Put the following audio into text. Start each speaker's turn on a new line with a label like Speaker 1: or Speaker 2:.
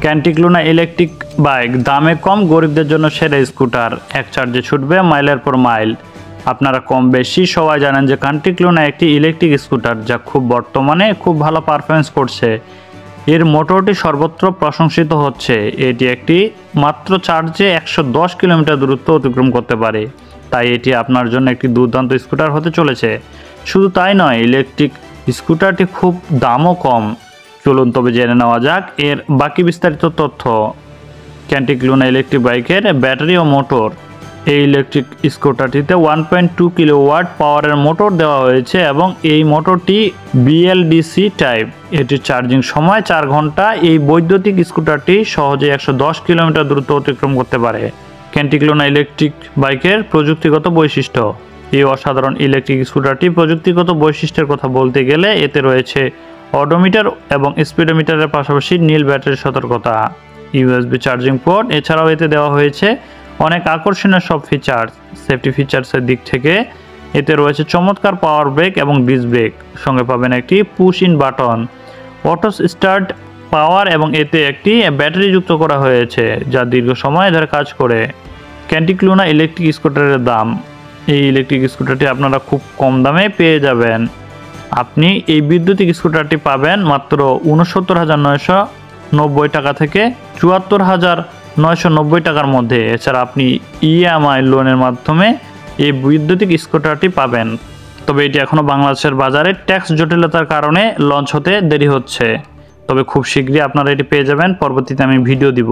Speaker 1: ক্যান্টিক Luna electric bike দামে কম, গরিবদের জন্য সেরা স্কুটার, এক চার্জে ছুটবে মাইলের পর মাইল। আপনারা কম বেশি সবাই জানেন যে ক্যান্টিক লুনা একটি ইলেকট্রিক স্কুটার যা বর্তমানে খুব ভালো পারফরমেন্স করছে। এর মোটরটি সর্বত্র প্রশংসিত হচ্ছে। এটি একটি মাত্র চার্জে 110 কিলোমিটার দূরত্ব অতিক্রম করতে পারে, তাই এটি আপনার জন্য একটি দুর্দান্ত স্কুটার হতে চলেছে। শুধু তাই নয়, ইলেকট্রিক স্কুটারটি খুব দামও কম। চলুন তবে জেনে নেওয়া যাক এর বাকি বিস্তারিত তথ্য। ক্যান্টিক লুনা ইলেকট্রিক বাইকের ব্যাটারি ও মোটর। এই ইলেকট্রিক স্কুটারটিতে 1.2 কিলোওয়াট পাওয়ারের মোটর দেওয়া হয়েছে এবং এই মোটরটি বিএলডিসি টাইপ। এটির চার্জিং সময় 4 ঘন্টা। এই বৈদ্যুতিক স্কুটারটি সহজে 110 কিলোমিটার দূরত্ব অতিক্রম করতে পারে। ক্যান্টিক লুনা ইলেকট্রিক বাইকের প্রযুক্তিগত বৈশিষ্ট্য। এই অসাধারণ ইলেকট্রিক স্কুটারটি প্রযুক্তিগত বৈশিষ্ট্যের কথা বলতে গেলে এতে রয়েছে অডোমিটার এবং স্পিডোমিটারের পাশাপাশি নীল ব্যাটারির সতর্কতা, ইউএসবি চার্জিং পোর্ট। এছাড়াও এতে দেওয়া হয়েছে অনেক আকর্ষণীয় সব ফিচার্স। সেফটি ফিচার্সের দিক থেকে এতে রয়েছে চমৎকার পাওয়ার ব্রেক এবং ডিস্ক ব্রেক, সঙ্গে পাবেন একটি push in button, auto start power এবং এতে একটি ব্যাটারি যুক্ত করা হয়েছে যা দীর্ঘ সময় ধরে কাজ করে। ক্যান্টিক লুনা ইলেকট্রিক স্কুটারের দাম। এই ইলেকট্রিক স্কুটারটি আপনারা খুব কম দামে পেয়ে যাবেন। আপনি এই বৈদ্যুতিক স্কুটারটি পাবেন মাত্র 69,990 টাকা থেকে 74,990 টাকার মধ্যে। এছাড়া আপনি ইএমআই লোনের মাধ্যমে এই বৈদ্যুতিক স্কুটারটি পাবেন। তবে এটি এখনও বাংলাদেশের বাজারে ট্যাক্স জটিলতার কারণে লঞ্চ হতে দেরি হচ্ছে। তবে খুব শীঘ্রই আপনারা এটি পেয়ে যাবেন। পরবর্তীতে আমি ভিডিও দিব।